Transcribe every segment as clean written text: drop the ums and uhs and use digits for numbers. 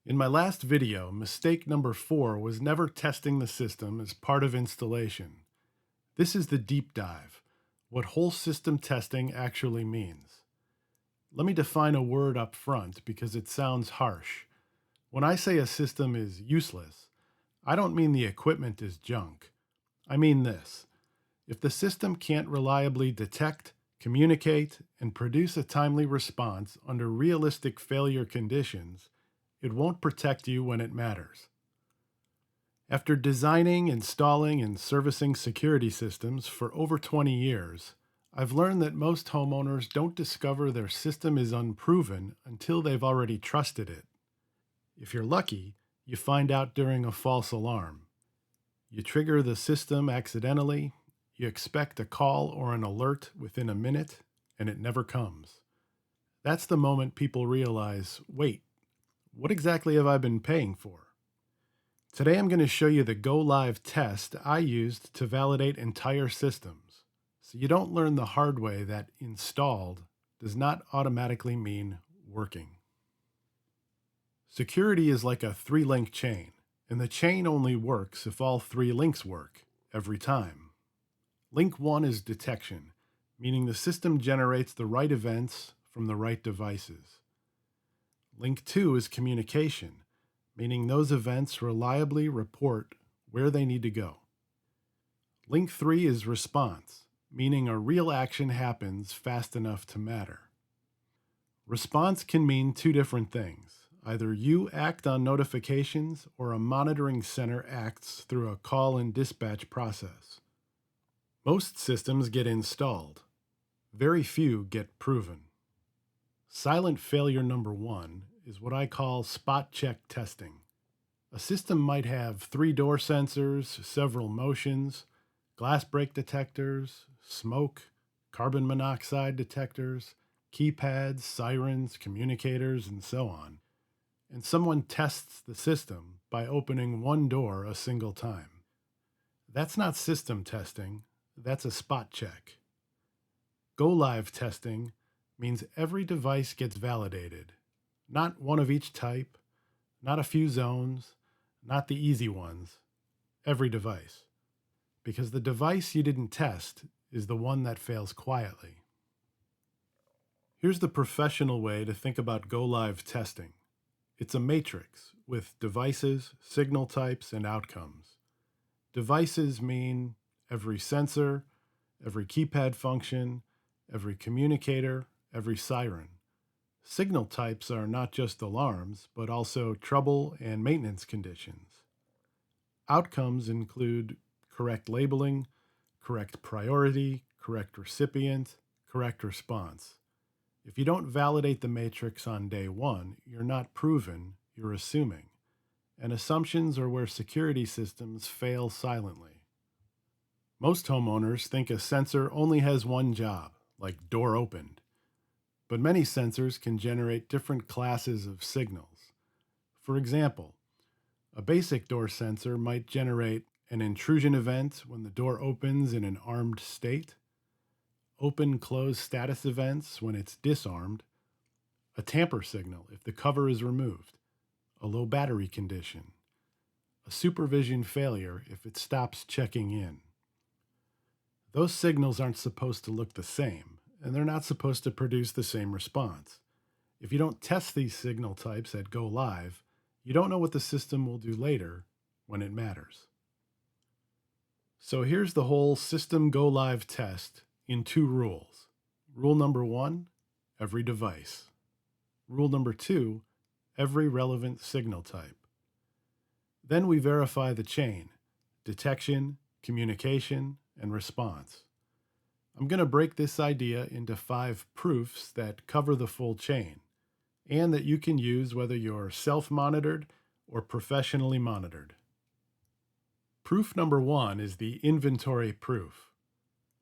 In my last video, mistake number 4 was never testing the system as part of installation. This is the deep dive, what whole system testing actually means. Let me define a word up front because it sounds harsh. When I say a system is useless, I don't mean the equipment is junk. I mean this. If the system can't reliably detect, communicate, and produce a timely response under realistic failure conditions, it won't protect you when it matters. After designing, installing, and servicing security systems for over 20 years, I've learned that most homeowners don't discover their system is unproven until they've already trusted it. If you're lucky, you find out during a false alarm. You trigger the system accidentally, you expect a call or an alert within a minute, and it never comes. That's the moment people realize, wait, what exactly have I been paying for? Today I'm going to show you the go live test I used to validate entire systems, so you don't learn the hard way that installed does not automatically mean working. Security is like a 3-link chain, and the chain only works if all 3 links work, every time. Link 1 is detection, meaning the system generates the right events from the right devices. Link 2 is communication, meaning those events reliably report where they need to go. Link 3 is response, meaning a real action happens fast enough to matter. Response can mean 2 different things. Either you act on notifications or a monitoring center acts through a call and dispatch process. Most systems get installed. Very few get proven. Silent failure number 1 is what I call spot check testing. A system might have 3 door sensors, several motions, glass break detectors, smoke, carbon monoxide detectors, keypads, sirens, communicators, and so on. And someone tests the system by opening one door a single time. That's not system testing, that's a spot check. Go live testing means every device gets validated. Not one of each type, not a few zones, not the easy ones. Every device. Because the device you didn't test is the one that fails quietly. Here's the professional way to think about go live testing. It's a matrix with devices, signal types, and outcomes. Devices mean every sensor, every keypad function, every communicator, every siren. Signal types are not just alarms, but also trouble and maintenance conditions. Outcomes include correct labeling, correct priority, correct recipient, correct response. If you don't validate the matrix on day 1, you're not proven, you're assuming. And assumptions are where security systems fail silently. Most homeowners think a sensor only has one job, like door opened. But many sensors can generate different classes of signals. For example, a basic door sensor might generate an intrusion event when the door opens in an armed state, open-close status events when it's disarmed, a tamper signal if the cover is removed, a low battery condition, a supervision failure if it stops checking in. Those signals aren't supposed to look the same, and they're not supposed to produce the same response. If you don't test these signal types at go live, you don't know what the system will do later when it matters. So here's the whole system go live test in 2 rules. Rule number 1, every device. Rule number 2, every relevant signal type. Then we verify the chain, detection, communication, and response. I'm going to break this idea into 5 proofs that cover the full chain, and that you can use whether you're self-monitored or professionally monitored. Proof number 1 is the inventory proof.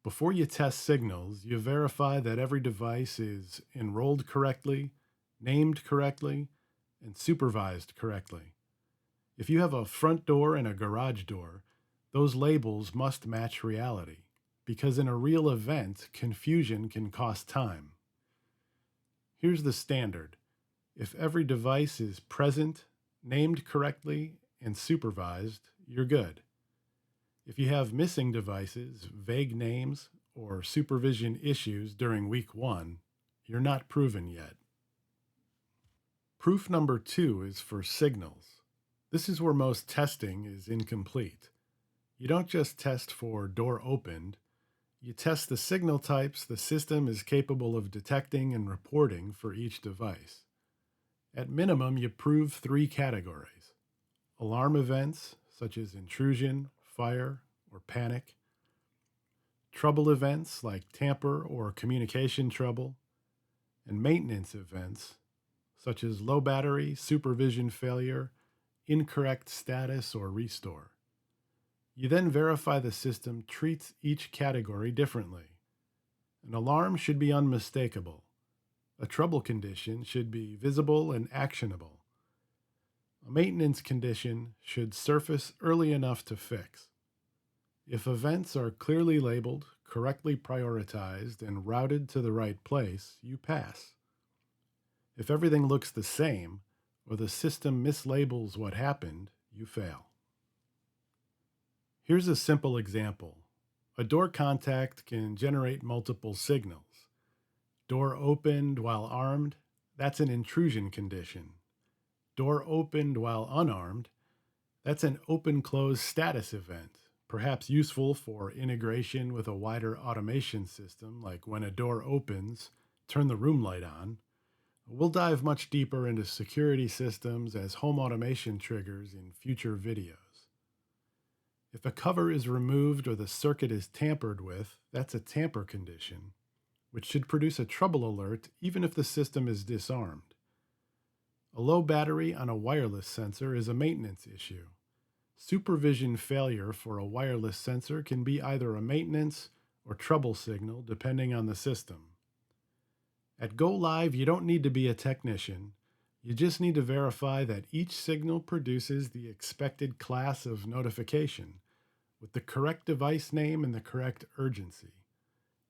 Before you test signals, you verify that every device is enrolled correctly, named correctly, and supervised correctly. If you have a front door and a garage door, those labels must match reality, because in a real event, confusion can cost time. Here's the standard. If every device is present, named correctly, and supervised, you're good. If you have missing devices, vague names, or supervision issues during week 1, you're not proven yet. Proof number 2 is for signals. This is where most testing is incomplete. You don't just test for door opened, you test the signal types the system is capable of detecting and reporting for each device. At minimum, you prove 3 categories: alarm events, such as intrusion, fire, or panic; trouble events like tamper or communication trouble; and maintenance events, such as low battery, supervision failure, incorrect status, or restore. You then verify the system treats each category differently. An alarm should be unmistakable. A trouble condition should be visible and actionable. A maintenance condition should surface early enough to fix. If events are clearly labeled, correctly prioritized, and routed to the right place, you pass. If everything looks the same, or the system mislabels what happened, you fail. Here's a simple example. A door contact can generate multiple signals. Door opened while armed, that's an intrusion condition. Door opened while unarmed, that's an open-close status event, perhaps useful for integration with a wider automation system, like when a door opens, turn the room light on. We'll dive much deeper into security systems as home automation triggers in future videos. If a cover is removed or the circuit is tampered with, that's a tamper condition, which should produce a trouble alert even if the system is disarmed. A low battery on a wireless sensor is a maintenance issue. Supervision failure for a wireless sensor can be either a maintenance or trouble signal depending on the system. At Go Live, you don't need to be a technician. You just need to verify that each signal produces the expected class of notification, with the correct device name and the correct urgency.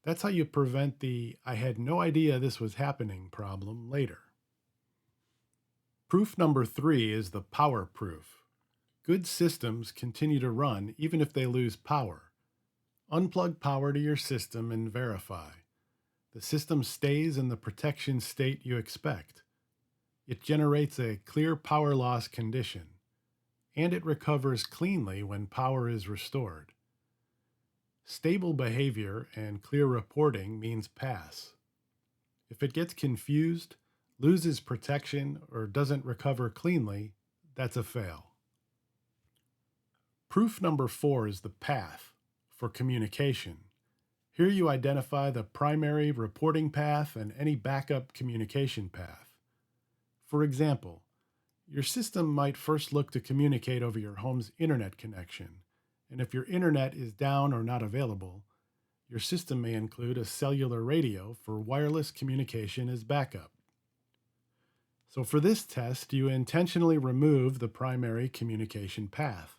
That's how you prevent the "I had no idea this was happening" problem later. Proof number 3 is the power proof. Good systems continue to run even if they lose power. Unplug power to your system and verify. The system stays in the protection state you expect. It generates a clear power loss condition, and it recovers cleanly when power is restored. Stable behavior and clear reporting means pass. If it gets confused, loses protection, or doesn't recover cleanly, that's a fail. Proof number 4 is the path for communication. Here you identify the primary reporting path and any backup communication path. For example, your system might first look to communicate over your home's internet connection, and if your internet is down or not available, your system may include a cellular radio for wireless communication as backup. So for this test, you intentionally remove the primary communication path.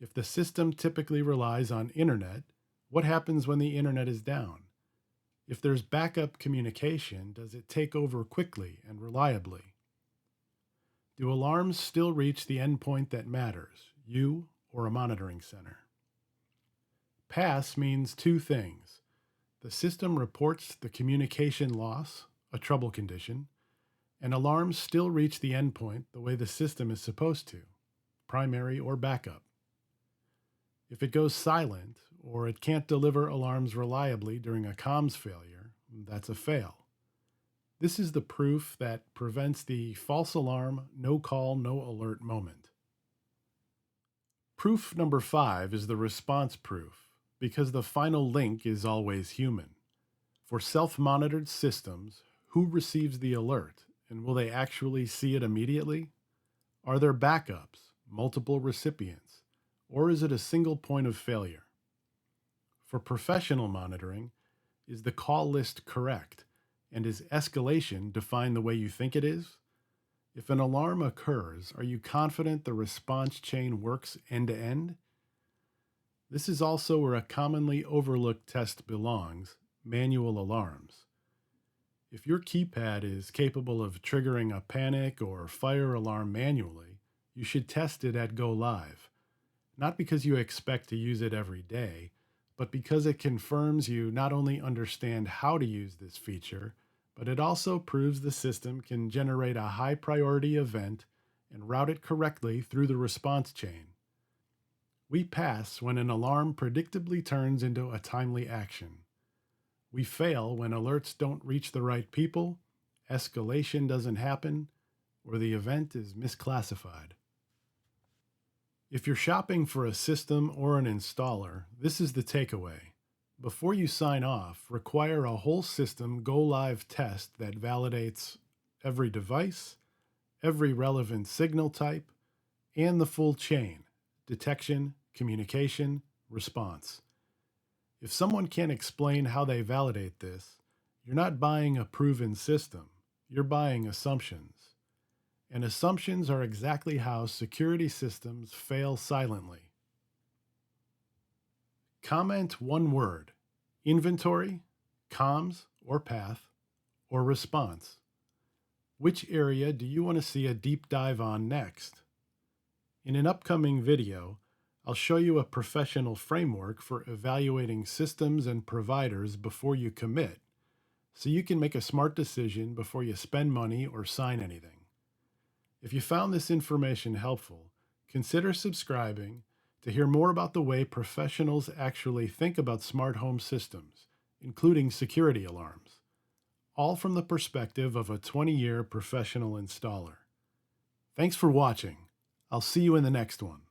If the system typically relies on internet, what happens when the internet is down? If there's backup communication, does it take over quickly and reliably? Do alarms still reach the endpoint that matters, you or a monitoring center? Pass means 2 things. The system reports the communication loss, a trouble condition, and alarms still reach the endpoint the way the system is supposed to, primary or backup. If it goes silent, or it can't deliver alarms reliably during a comms failure, that's a fail. This is the proof that prevents the false alarm, no call, no alert moment. Proof number 5 is the response proof, because the final link is always human. For self-monitored systems, who receives the alert, and will they actually see it immediately? Are there backups, multiple recipients, or is it a single point of failure? For professional monitoring, is the call list correct, and is escalation defined the way you think it is? If an alarm occurs, are you confident the response chain works end to end? This is also where a commonly overlooked test belongs: manual alarms. If your keypad is capable of triggering a panic or fire alarm manually, you should test it at go live. Not because you expect to use it every day, but because it confirms you not only understand how to use this feature, but it also proves the system can generate a high priority event and route it correctly through the response chain. We pass when an alarm predictably turns into a timely action. We fail when alerts don't reach the right people, escalation doesn't happen, or the event is misclassified. If you're shopping for a system or an installer, this is the takeaway. Before you sign off, require a whole system go live test that validates every device, every relevant signal type, and the full chain: detection, communication, response. If someone can't explain how they validate this, you're not buying a proven system, you're buying assumptions. And assumptions are exactly how security systems fail silently. Comment one word: inventory, comms or path, or response. Which area do you want to see a deep dive on next? In an upcoming video, I'll show you a professional framework for evaluating systems and providers before you commit, so you can make a smart decision before you spend money or sign anything. If you found this information helpful, consider subscribing to hear more about the way professionals actually think about smart home systems, including security alarms, all from the perspective of a 20-year professional installer. Thanks for watching. I'll see you in the next one.